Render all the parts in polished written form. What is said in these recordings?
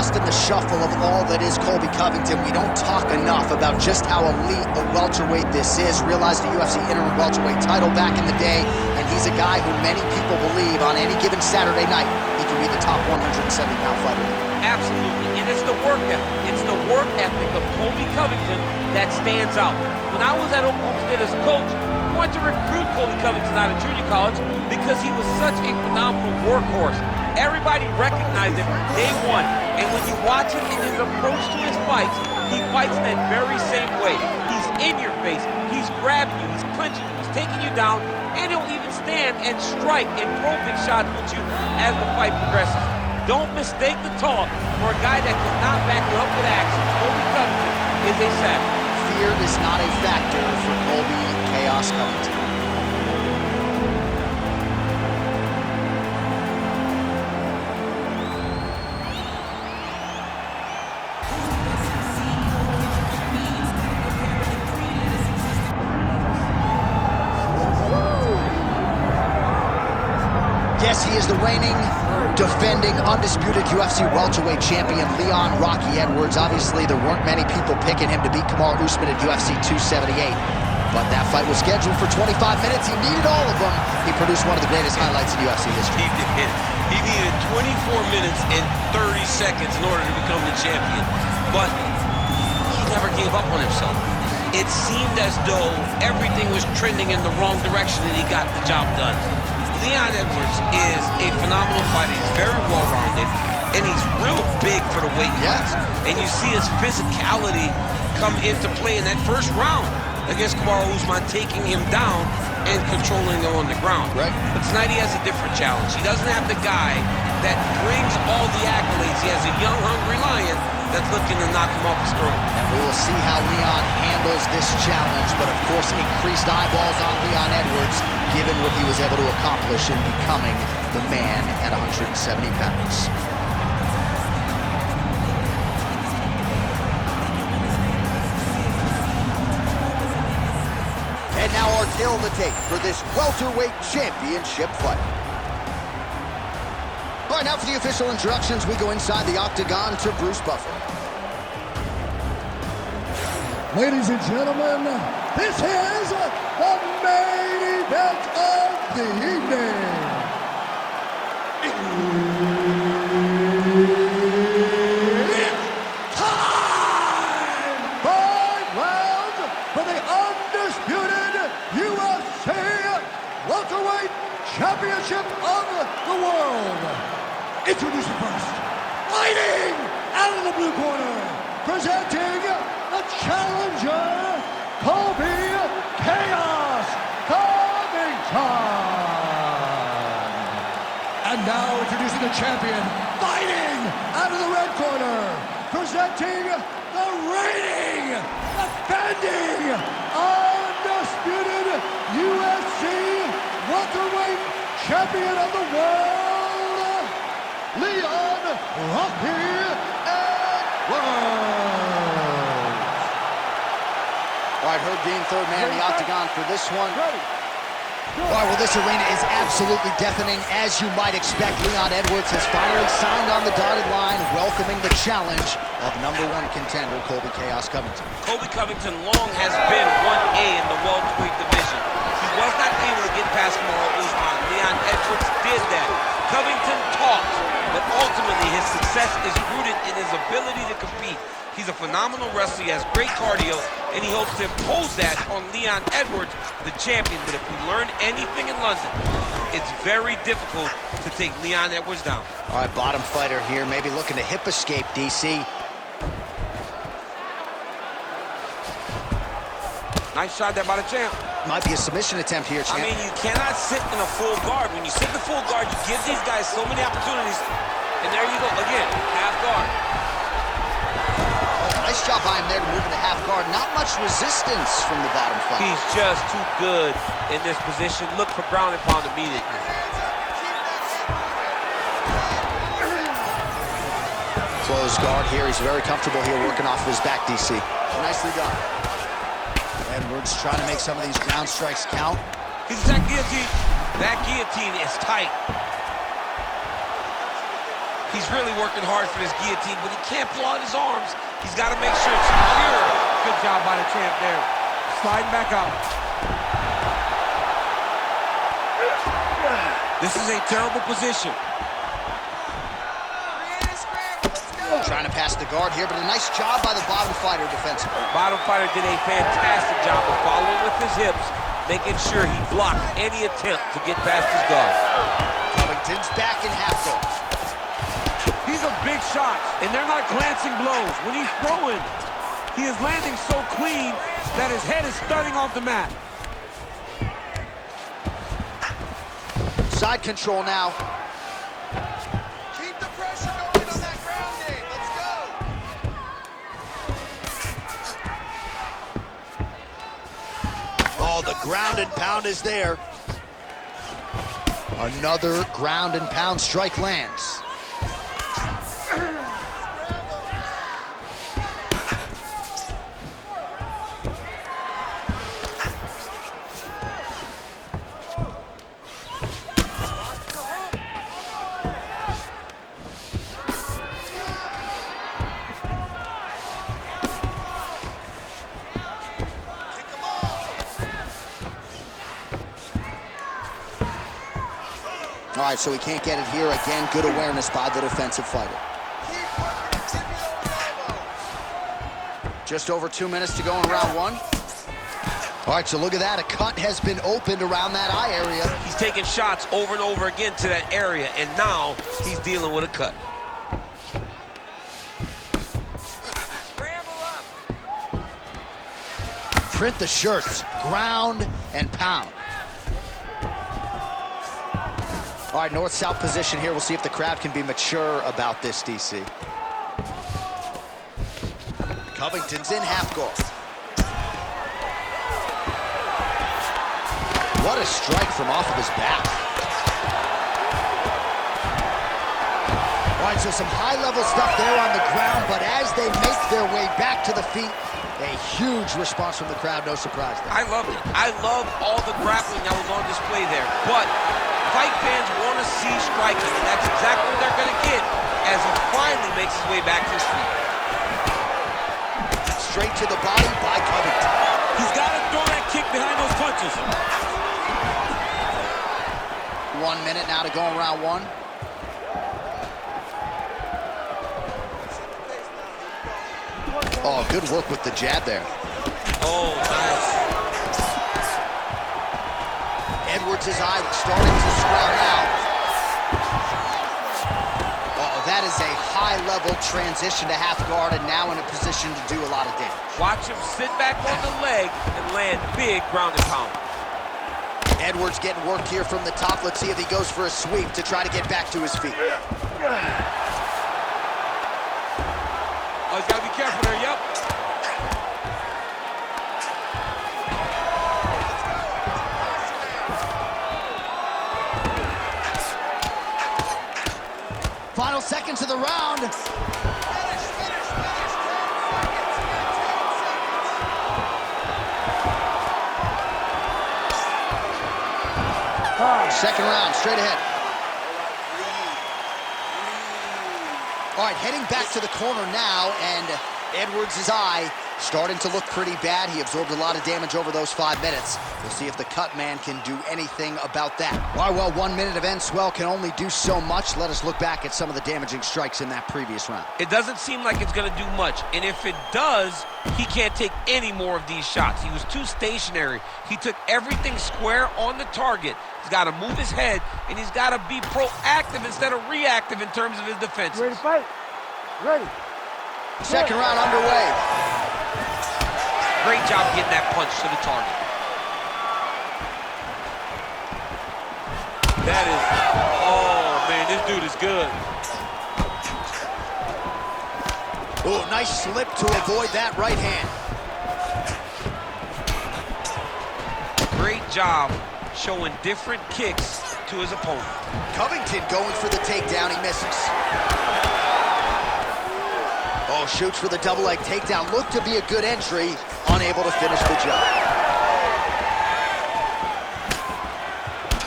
lost in the shuffle of all that is Colby Covington. We don't talk enough about just how elite a welterweight this is. Realized the UFC interim welterweight title back in the day, and he's a guy who many people believe on any given Saturday night he can be the top 170-pound fighter. Absolutely, and it's the work ethic. It's the work ethic of Colby Covington that stands out. When I was at Oklahoma State as a coach, I wanted to recruit Colby Covington out of junior college because he was such a phenomenal workhorse. Everybody recognized him day one, and when you watch him in his approach to his fights, he fights that very same way. He's in your face, he's grabbing you, he's clinching you, he's taking you down, and he'll even stand and strike and throw big shots with you as the fight progresses. Don't mistake the talk for a guy that cannot back you up with action. Colby Covington is a savage. Fear is not a factor for Colby Chaos Covington. Yes, he is the reigning, defending, undisputed UFC Welterweight Champion, Leon Rocky Edwards. Obviously, there weren't many people picking him to beat Kamaru Usman at UFC 278. But that fight was scheduled for 25 minutes. He needed all of them. He produced one of the greatest highlights in UFC history. He needed 24 minutes and 30 seconds in order to become the champion. But he never gave up on himself. It seemed as though everything was trending in the wrong direction and he got the job done. Leon Edwards is a phenomenal fighter. He's very well-rounded, and he's real big for the weight class. And you see his physicality come into play in that first round against Kamaru Usman, taking him down and controlling him on the ground. Right. But tonight he has a different challenge. He doesn't have the guy that brings all the accolades. He has a young, hungry lion that's looking to knock him off his throne. And we will see how Leon handles this challenge, but of course increased eyeballs on Leon Edwards, given what he was able to accomplish in becoming the man at 170 pounds. And now our tale of the tape for this welterweight championship fight. All right, now for the official introductions, we go inside the octagon to Bruce Buffer. Ladies and gentlemen, this is the main event of the evening. It's time! 5 rounds for the undisputed UFC Welterweight Championship of the world. Introducing first, fighting out of the blue corner, presenting the challenger, Colby Chaos Covington. And now introducing the champion, fighting out of the red corner, presenting the reigning, defending, undisputed UFC welterweight champion of the world, Leon Rocky Edwards. All right, Herb Dean, third man in the octagon for this one. All right, well, this arena is absolutely deafening. As you might expect, Leon Edwards has finally signed on the dotted line, welcoming the challenge of #1 contender, Colby Chaos Covington. Colby Covington long has been 1A in the welterweight division. He was not able to get past Kamaru Usman. Leon Edwards did that. Covington talks, but ultimately his success is rooted in his ability to compete. He's a phenomenal wrestler, he has great cardio, and he hopes to impose that on Leon Edwards, the champion. But if we learn anything in London, it's very difficult to take Leon Edwards down. All right, bottom fighter here, maybe looking to hip escape, DC. Nice shot there by the champ. Might be a submission attempt here, champ. I mean, you cannot sit in a full guard. When you sit in the full guard, you give these guys so many opportunities. And there you go, again, half guard. Nice job by him there to move into half guard. Not much resistance from the bottom fighter. He's just too good in this position. Look for ground and pound immediately. Closed guard here. He's very comfortable here working off of his back, DC. Nicely done. Edwards trying to make some of these ground strikes count. He's that guillotine. That guillotine is tight. He's really working hard for this guillotine, but he can't pull out his arms. He's got to make sure it's secure. Good job by the champ there. Sliding back out. This is a terrible position. Trying to pass the guard here, but a nice job by the bottom fighter defensively. Bottom fighter did a fantastic job of following with his hips, making sure he blocked any attempt to get past his guard. Covington's back in half guard. These are big shots, and they're not glancing blows. When he's throwing, he is landing so clean that his head is thudding off the mat. Side control now. Keep the pressure going on that ground game. Let's go. Oh, the ground and pound is there. Another ground and pound strike lands. All right, so he can't get it here. Again, good awareness by the defensive fighter. Just over 2 minutes to go in round one. All right, so look at that. A cut has been opened around that eye area. He's taking shots over and over again to that area, and now he's dealing with a cut. Print the shirts, ground and pound. All right, north-south position here. We'll see if the crowd can be mature about this, DC. Covington's in half guard. What a strike from off of his back. All right, so some high-level stuff there on the ground, but as they make their way back to the feet, a huge response from the crowd, no surprise there. I loved it. I love all the grappling that was on display there, but fight fans want to see striking, and that's exactly what they're going to get as he finally makes his way back to his feet. Straight to the body by Covington. He's got to throw that kick behind those punches. 1 minute now to go in round one. Oh, good work with the jab there. Oh, nice. Edwards' eye starting to swell now. Oh, that is a high-level transition to half guard and now in a position to do a lot of damage. Watch him sit back on the leg and land big ground and pound. Edwards getting worked here from the top. Let's see if he goes for a sweep to try to get back to his feet. Oh, he's got to be careful there, yep. Final seconds of the round. Second round, straight ahead. All right, heading back to the corner now, and Edwards' eye starting to look pretty bad. He absorbed a lot of damage over those 5 minutes. We'll see if the cut man can do anything about that. All right, well, 1 minute of end swell can only do so much. Let us look back at some of the damaging strikes in that previous round. It doesn't seem like it's going to do much, and if it does, he can't take any more of these shots. He was too stationary. He took everything square on the target. He's got to move his head, and he's got to be proactive instead of reactive in terms of his defense. Ready to fight? Ready. Second round underway. Great job getting that punch to the target. That is, oh man, this dude is good. Oh, nice slip to avoid that right hand. Great job showing different kicks to his opponent. Covington going for the takedown, he misses. Oh, shoots for the double leg takedown. Looked to be a good entry, unable to finish the job.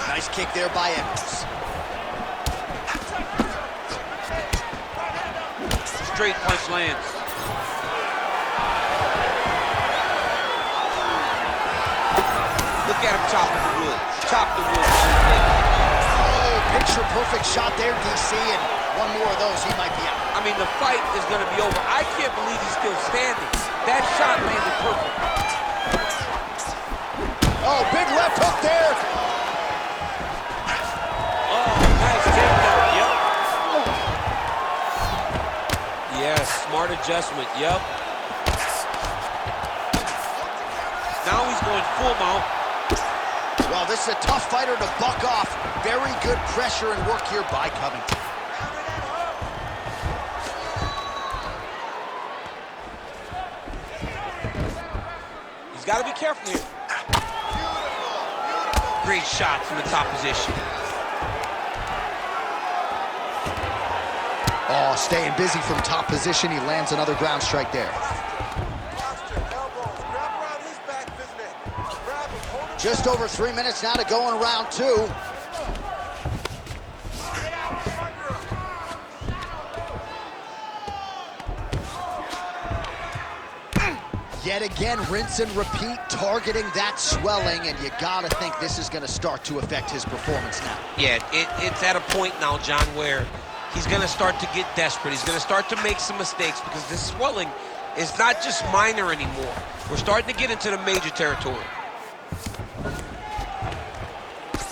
Nice kick there by Edwards. straight punch lands. Look at him chopping the wood. Chop the wood. Oh, picture perfect shot there, DC, and one more of those, he might be out. I mean, the fight is going to be over. I can't believe he's still standing. That shot landed perfect. Oh, big left hook there. Oh, nice takedown. Yep. Yes, smart adjustment. Yep. Now he's going full mount. Well, this is a tough fighter to buck off. Very good pressure and work here by Covington. He's got to be careful here. Great shot from the top position. Oh, staying busy from top position. He lands another ground strike there. Just over 3 minutes now to go in round 2. Yet again, rinse and repeat, targeting that swelling, and you gotta think this is gonna start to affect his performance now. Yeah, it's at a point now, John, where he's gonna start to get desperate. He's gonna start to make some mistakes because this swelling is not just minor anymore. We're starting to get into the major territory.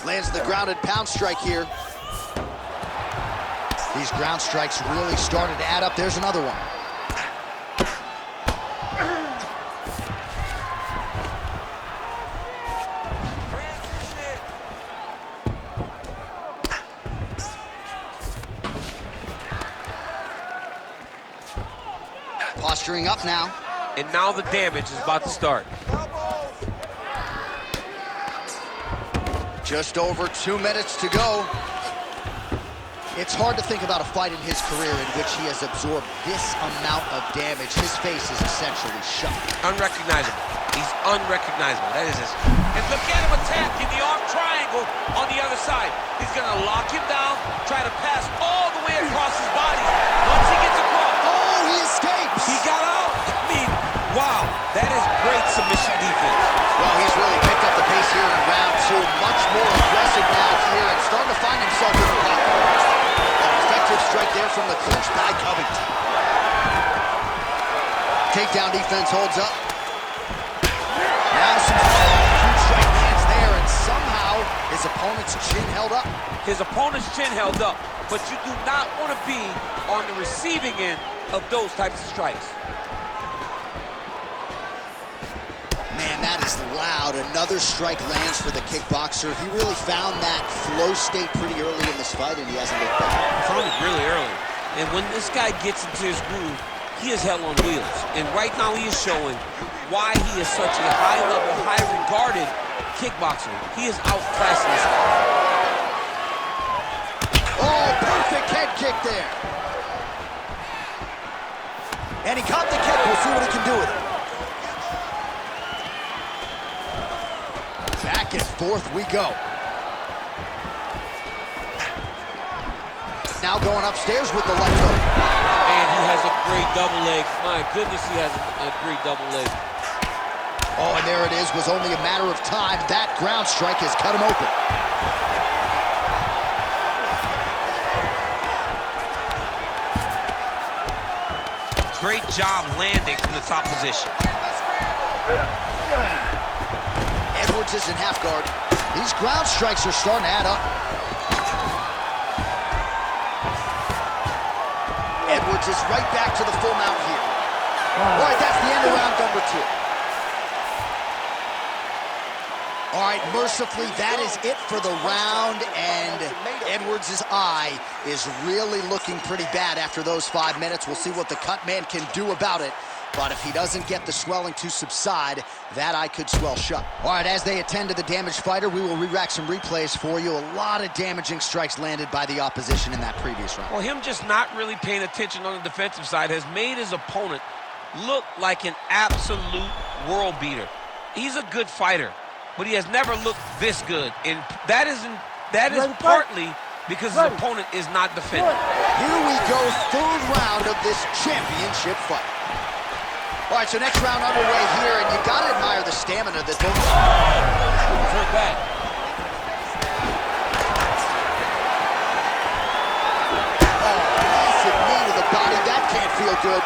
Lands the grounded pound strike here. These ground strikes really started to add up. There's another one. Posturing up now. And now the damage is about to start. Just over 2 minutes to go. It's hard to think about a fight in his career in which he has absorbed this amount of damage. His face is essentially shut. Unrecognizable. He's unrecognizable. That is his. And look at him attacking the arm triangle on the other side. He's going to lock him down, try to pass all the way across his body. Once he gets across. Oh, he escapes. He got out. I mean, wow, that is great submission defense. Well, he's really picked up the pace here in round 2. Much more aggressive now here and starting to find himself in the pocket. An effective strike there from the clinch by Covington. Takedown defense holds up. Now some huge strike lands there, and somehow his opponent's chin held up. His opponent's chin held up, but you do not want to be on the receiving end of those types of strikes. Man, that is loud. Another strike lands for the kickboxer. He really found that flow state pretty early in this fight, and he hasn't looked back. Found it really early. And when this guy gets into his groove, he is hell on wheels. And right now he is showing why he is such a high-level, high-regarded kickboxer. He is outclassing this guy. Oh, perfect head kick there. And he caught the kick. We'll see what he can do with it. Back and forth we go. Now going upstairs with the left hook. And he has a great double leg. My goodness, he has a great double leg. Oh, and there it is. Was only a matter of time. That ground strike has cut him open. Great job landing from the top position. Edwards is in half guard. These ground strikes are starting to add up. Edwards is right back to the full mount here. All right, that's the end of round number 2. All right, mercifully, that is it for the round, and Edwards' eye is really looking pretty bad after those 5 minutes. We'll see what the cut man can do about it, but if he doesn't get the swelling to subside, that eye could swell shut. All right, as they attend to the damaged fighter, we will re-rack some replays for you. A lot of damaging strikes landed by the opposition in that previous round. Well, him just not really paying attention on the defensive side has made his opponent look like an absolute world beater. He's a good fighter, but he has never looked this good, and that is partly because his opponent is not defending. Here we go, third round of this championship fight. All right, so next round underway here, and you gotta admire the stamina that both... Hurt back. Oh, massive knee to the body. That can't feel good.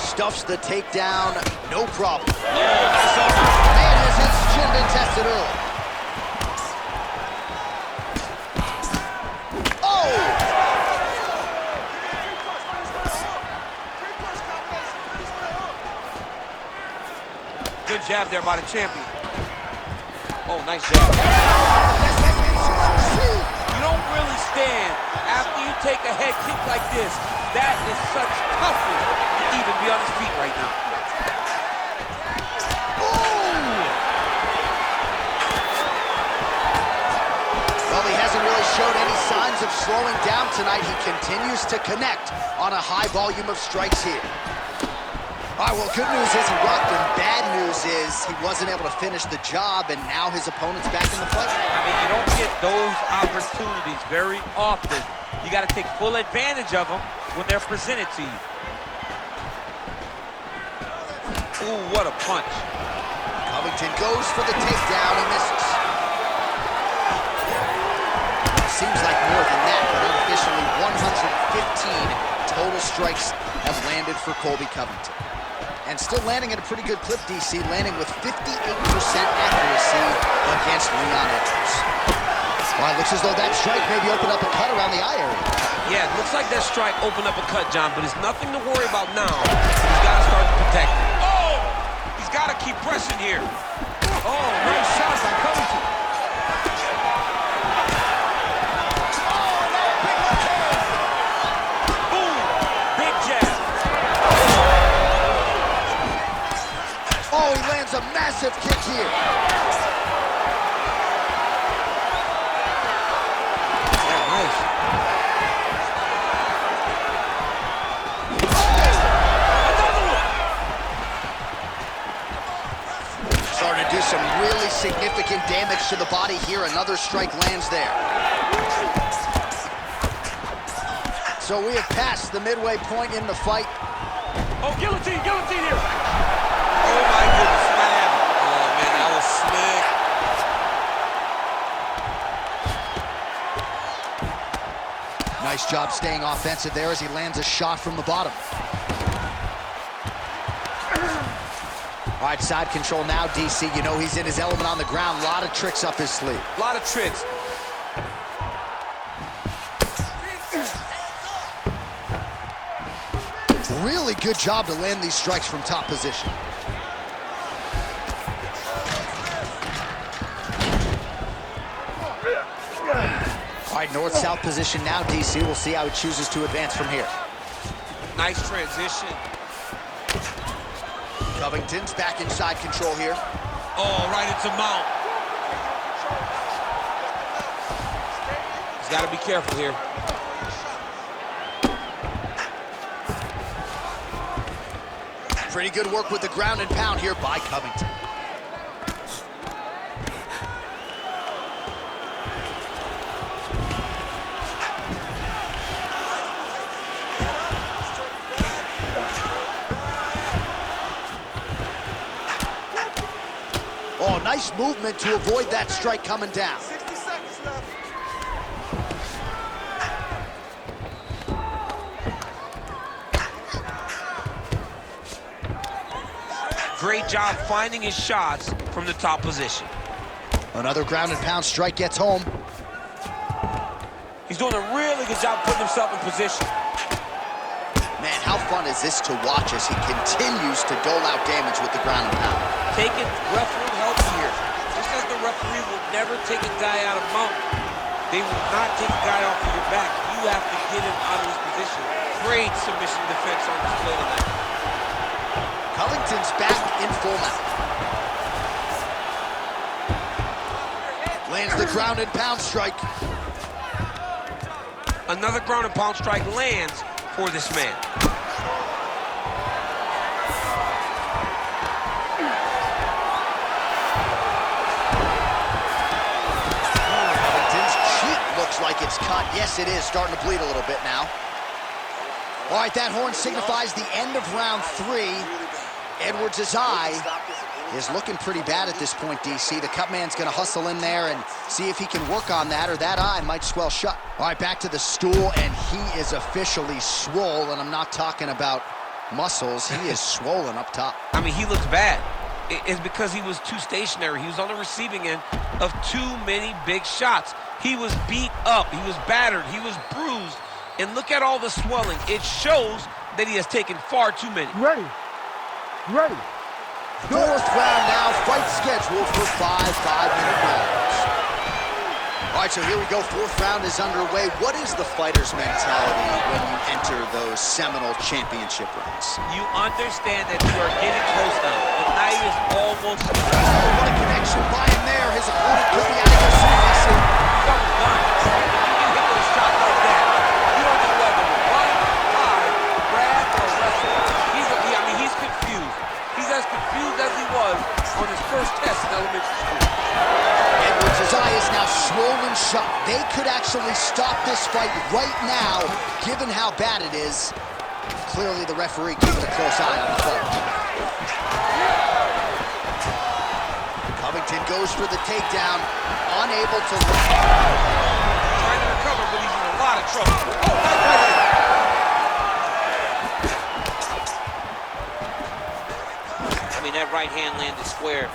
Stuffs the takedown, no problem. Man, has his chin been tested early. Good jab there by the champion. Oh, nice jab. You don't really stand after you take a head kick like this. That is such toughness to even be on his feet right now. Well, he hasn't really showed any signs of slowing down tonight. He continues to connect on a high volume of strikes here. All right, well, good news is he rocked him. Bad news is he wasn't able to finish the job, and now his opponent's back in the fight. I mean, you don't get those opportunities very often. You got to take full advantage of them when they're presented to you. Ooh, what a punch. Covington goes for the takedown. He misses. Seems like more than that, but unofficially 115 total strikes have landed for Colby Covington. And still landing at a pretty good clip, DC, landing with 58% accuracy against Leon Edwards. Well, it looks as though that strike maybe opened up a cut around the eye area. Yeah, it looks like that strike opened up a cut, John, but it's nothing to worry about now. He's got to start to protect it. Oh! He's got to keep pressing here. Oh, nice shot by Covington. Boom! Big jab. Oh, he lands a massive kick here. Yeah, nice. Starting to do some really significant damage to the body here. Another strike lands there. So we have passed the midway point in the fight. Oh, guillotine here. Oh my goodness, what happened? Oh man, that was slick. Nice job staying offensive there as he lands a shot from the bottom. All right, side control now, DC. You know he's in his element on the ground. A lot of tricks up his sleeve. A lot of tricks. Really good job to land these strikes from top position. All right, north-south position now, DC. We'll see how he chooses to advance from here. Nice transition. Covington's back in side control here. Oh, right into mount. He's got to be careful here. Pretty good work with the ground and pound here by Covington. Oh, nice movement to avoid that strike coming down. 60 seconds left. Great job finding his shots from the top position. Another ground and pound strike gets home. He's doing a really good job putting himself in position. Man, how fun is this to watch as he continues to dole out damage with the ground and pound. Taking referee help here. Just as the referee will never take a guy out of mount, they will not take a guy off of your back. You have to get him out of his position. Great submission defense on display tonight. Covington's back in full mount. Lands the ground and pound strike. Another ground and pound strike lands for this man. cut. Yes, it is starting to bleed a little bit now. All right, that horn signifies the end of round 3. Edwards' eye is looking pretty bad at this point, DC. The cut man's gonna hustle in there and see if he can work on that, or that eye might swell shut. All right, back to the stool, and he is officially swole, and I'm not talking about muscles. He is swollen up top. I mean, he looks bad. It's because he was too stationary. He was on the receiving end of too many big shots. He was beat up, he was battered, he was bruised, and look at all the swelling. It shows that he has taken far too many. Ready. Fourth round now, fight scheduled for 5 5-minute rounds. All right, so here we go. Fourth round is underway. What is the fighter's mentality when you enter those seminal championship rounds? You understand that you are getting close now. The night is almost... Oh, what a connection by him there. His opponent could be out of here soon, I see. Something's done. If you get hit with a shot like that, you don't know whether to run, hide, grab, or wrestle. He's confused. He's as confused as he was on his first test in elementary school. Edwards' eye is now swollen shut. They could actually stop this fight right now, given how bad it is. Clearly the referee keeping a close eye on the fight. Covington goes for the takedown, unable to... Trying to recover, but he's in a lot of trouble. Oh, right. I mean, that right hand landed square.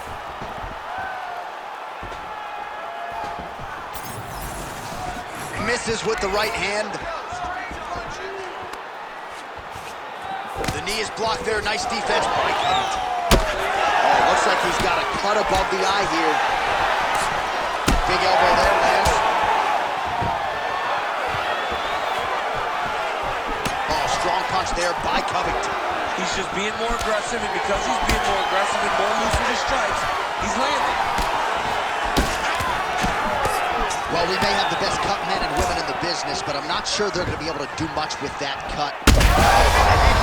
Misses with the right hand. The knee is blocked there. Nice defense by Covington. Oh, looks like he's got a cut above the eye here. Big elbow there, Lance. Oh, strong punch there by Covington. He's just being more aggressive, and because he's being more aggressive and more loose with his strikes, he's landing. Well, we may have the best cut men and women in the business, but I'm not sure they're going to be able to do much with that cut. Oh,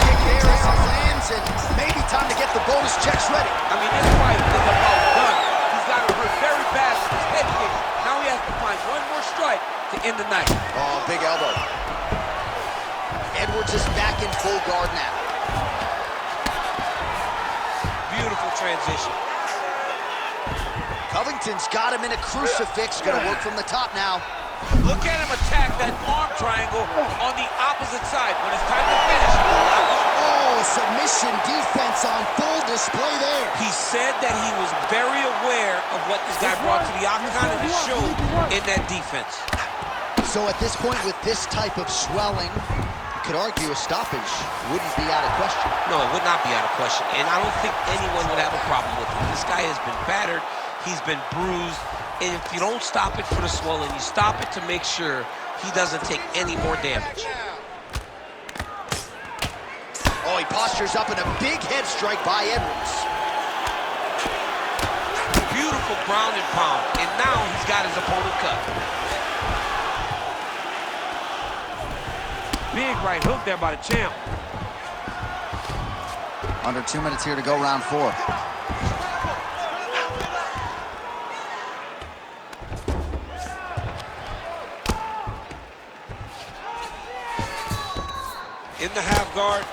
kick there as it lands, and maybe time to get the bonus checks ready. I mean, this fight is about done. He's got hurt very bad with his head kick. Now he has to find one more strike to end the night. Oh, big elbow. Edwards is back in full guard now. Beautiful transition. Covington's got him in a crucifix. Gonna work from the top now. Look at him attack that arm triangle on the opposite side. When it's time to finish, Oh, submission defense on full display there. He said that he was very aware of what this guy brought to the octagon, and it showed in that defense. So at this point, with this type of swelling, you could argue a stoppage wouldn't be out of question. No, it would not be out of question, and I don't think anyone would have a problem with it. This guy has been battered, he's been bruised, and if you don't stop it for the swelling, you stop it to make sure he doesn't take any more damage. Oh, he postures up in a big head strike by Edwards. Beautiful ground and pound, and now he's got his opponent cut. big right hook there by the champ. Under 2 minutes here to go, round 4. In the half guard.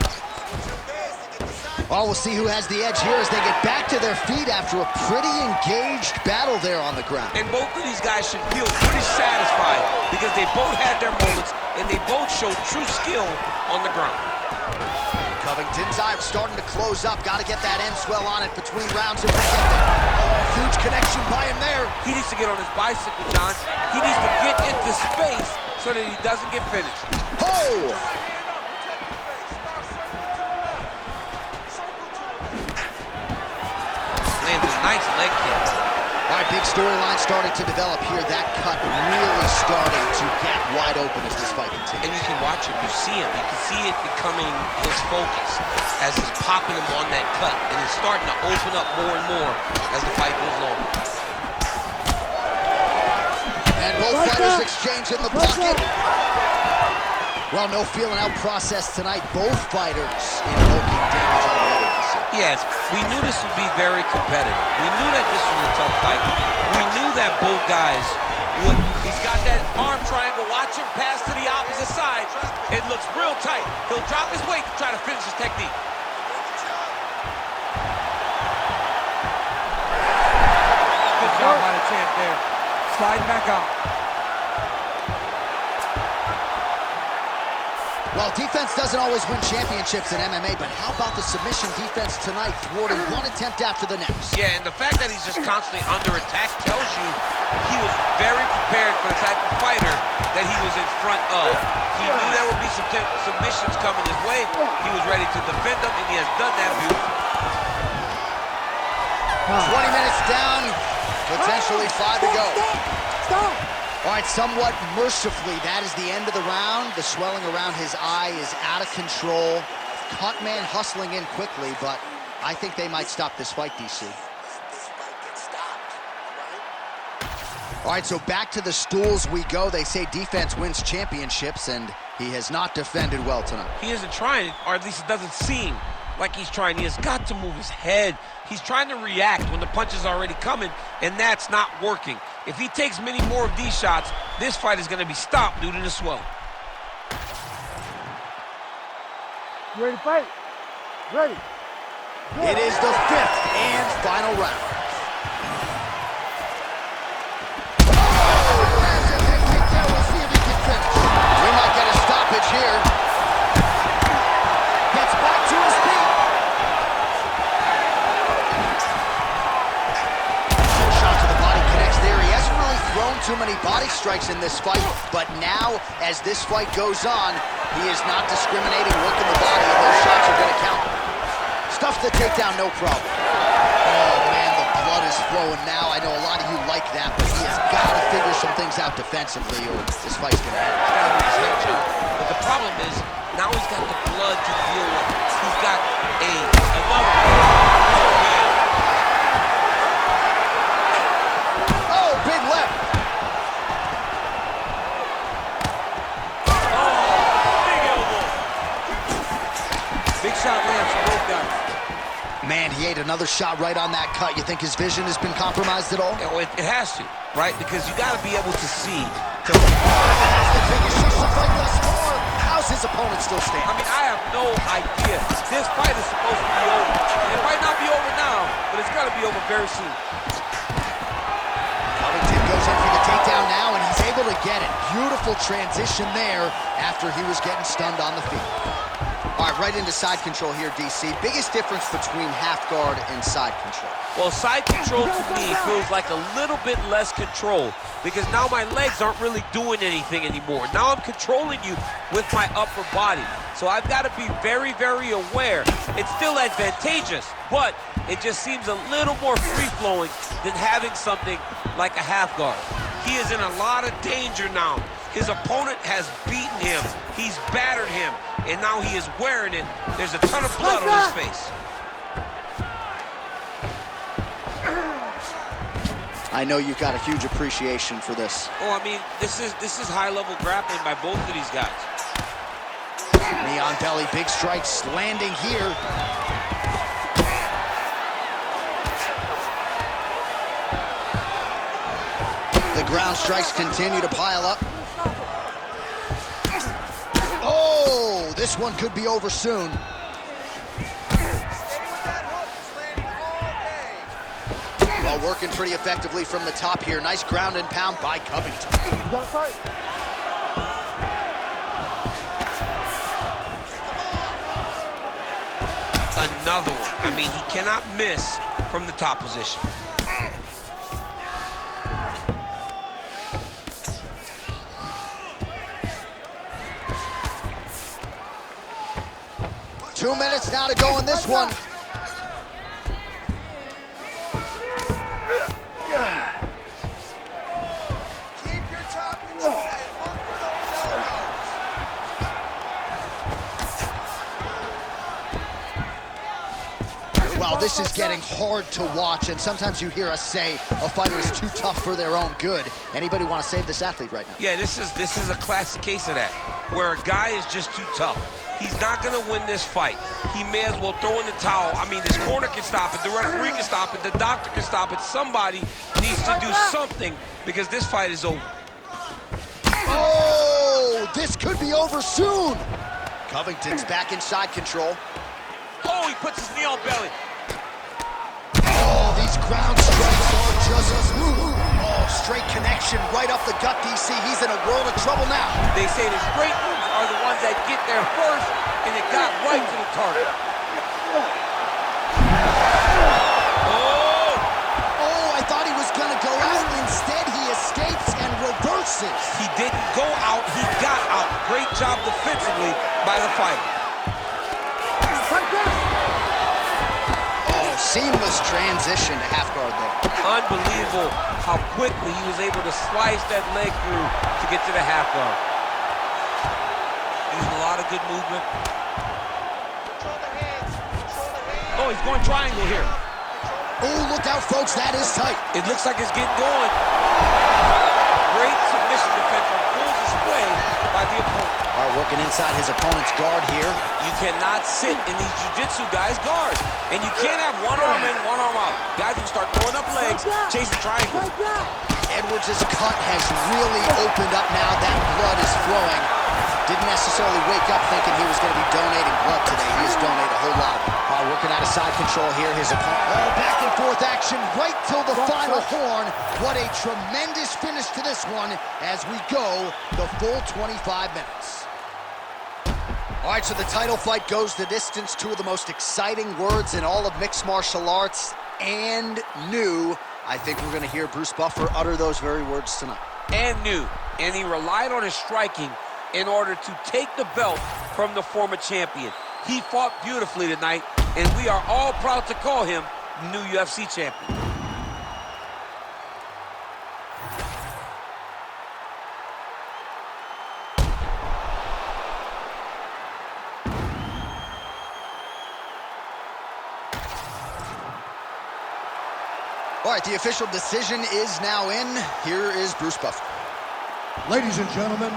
Oh, we'll see who has the edge here as they get back to their feet after a pretty engaged battle there on the ground. And both of these guys should feel pretty satisfied because they both had their moments and they both showed true skill on the ground. Covington's eye starting to close up. Got to get that end swell on it between rounds if they get there. Oh, huge connection by him there. He needs to get on his bicycle, John. He needs to get into space so that he doesn't get finished. Oh! Lands a nice leg kick. All right, big storyline starting to develop here. That cut really starting to get wide open as this fight continues. And you can watch it, you see him. You can see it becoming his focus as he's popping him on that cut. And it's starting to open up more and more as the fight goes on. And both fighters exchange in the pocket. Well, no feeling out process tonight. Both fighters invoking damage on the other. Yes, we knew this would be very competitive. We knew that this was a tough fight. We knew that both guys He's got that arm triangle. Watch him pass to the opposite side. It looks real tight. He'll drop his weight to try to finish his technique. Good job by the champ there. Sliding back out. Well, defense doesn't always win championships in MMA, but how about the submission defense tonight, thwarting one attempt after the next? Yeah, and the fact that he's just constantly under attack tells you he was very prepared for the type of fighter that he was in front of. He knew there would be some submissions coming his way. He was ready to defend them, and he has done that beautifully. 20 minutes down, potentially 5 to go. Stop! All right, somewhat mercifully, that is the end of the round. The swelling around his eye is out of control. Huntman hustling in quickly, but I think they might stop this fight, DC. All right, so back to the stools we go. They say defense wins championships, and he has not defended well tonight. He isn't trying, or at least it doesn't seem like he's trying. He has got to move his head. He's trying to react when the punch is already coming, and that's not working. If he takes many more of these shots, this fight is going to be stopped due to the swelling. You ready to fight? Ready. It is the 5th and final round. We'll see if he can finish. We might get a stoppage here. Gets back to his feet. Shot to the body connects there. He hasn't really thrown too many body strikes in this fight, but now, as this fight goes on, he is not discriminating, working the body, and those shots are going to count. Stuffs the takedown, no problem. Oh, man, the blood is flowing now. I know a lot of you like that, but he has got to figure some things out defensively, or this fight's going to end. But the problem is, now he's got the blood to deal with. He's got another. Oh, big left. Big shot lands for both guys. Man, he ate another shot right on that cut. You think his vision has been compromised at all? It has to, right? Because you got to be able to see. That's the biggest shot of the fight thus far. How's his opponent still standing? I mean, I have no idea. This fight is supposed to be over. It might not be over now, but it's got to be over very soon. Covington goes in for the takedown now, and he's able to get it. Beautiful transition there after he was getting stunned on the feet. All right, right into side control here, DC. Biggest difference between half guard and side control? Well, side control to me feels like a little bit less control because now my legs aren't really doing anything anymore. Now I'm controlling you with my upper body. So I've got to be very, very aware. It's still advantageous, but it just seems a little more free-flowing than having something like a half guard. He is in a lot of danger now. His opponent has beaten him. He's battered him, and now he is wearing it. There's a ton of blood on his face. I know you've got a huge appreciation for this. Oh, I mean, this is high-level grappling by both of these guys. Knee on belly, big strikes landing here. The ground strikes continue to pile up. Oh, this one could be over soon. Well, working pretty effectively from the top here. Nice ground and pound by Covington. Another one. I mean, he cannot miss from the top position. Two minutes now to go in this one. Keep your top control and look for those elbows. Well, this is getting hard to watch, and sometimes you hear us say a fighter is too tough for their own good. Anybody want to save this athlete right now? Yeah, this is a classic case of that, where a guy is just too tough. He's not going to win this fight. He may as well throw in the towel. I mean, this corner can stop it. The referee can stop it. The doctor can stop it. Somebody needs to do something because this fight is over. Oh, this could be over soon. Covington's back in side control. Oh, he puts his knee on belly. Oh, these ground strikes are just smooth. Oh, straight connection right up the gut, DC. He's in a world of trouble now. They say the straight moves are the ones that get there first, and it got right to the target. Oh, I thought he was gonna go out. Instead, he escapes and reverses. He didn't go out, he got out. Great job defensively by the fighter. Oh, seamless transition to half guard there. Unbelievable how quickly he was able to slice that leg through to get to the half guard. Using a lot of good movement. Control the hands. Control the hands. Oh, he's going triangle here. Oh, look out, folks. That is tight. It looks like it's getting going. Great submission defense on full display by the opponent. All right, working inside his opponent's guard here. You cannot sit in these jiu-jitsu guys' guards. And you can't have one arm in, one arm out. Guys can start throwing up legs, chasing triangles. Edwards' cut has really opened up now. That blood is flowing. Didn't necessarily wake up thinking he was going to be donating blood today. He has donated a whole lot. Working out of side control here. His opponent. Oh, back and forth action right till the final horn. What a tremendous finish to this one as we go the full 25 minutes. All right, so the title fight goes the distance. Two of the most exciting words in all of mixed martial arts, and new. I think we're going to hear Bruce Buffer utter those very words tonight. And new. And he relied on his striking in order to take the belt from the former champion. He fought beautifully tonight, and we are all proud to call him new UFC champion. All right, the official decision is now in. Here is Bruce Buffer. Ladies and gentlemen,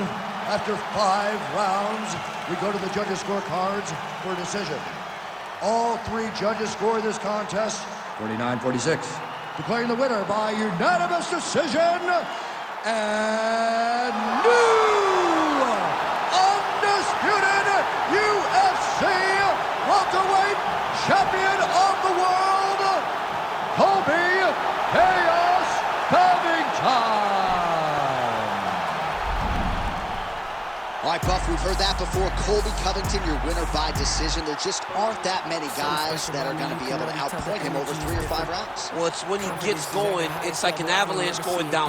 after 5 rounds, we go to the judges' scorecards for a decision. All 3 judges score this contest 49-46. Declaring the winner by unanimous decision, and new undisputed UFC Welterweight Champion of the World, Colby Covington. All right, Buff, we've heard that before. Colby Covington, your winner by decision. There just aren't that many guys that are going to be able to outpoint him over 3 or 5 rounds. Well, it's when he gets going, it's like an avalanche going down.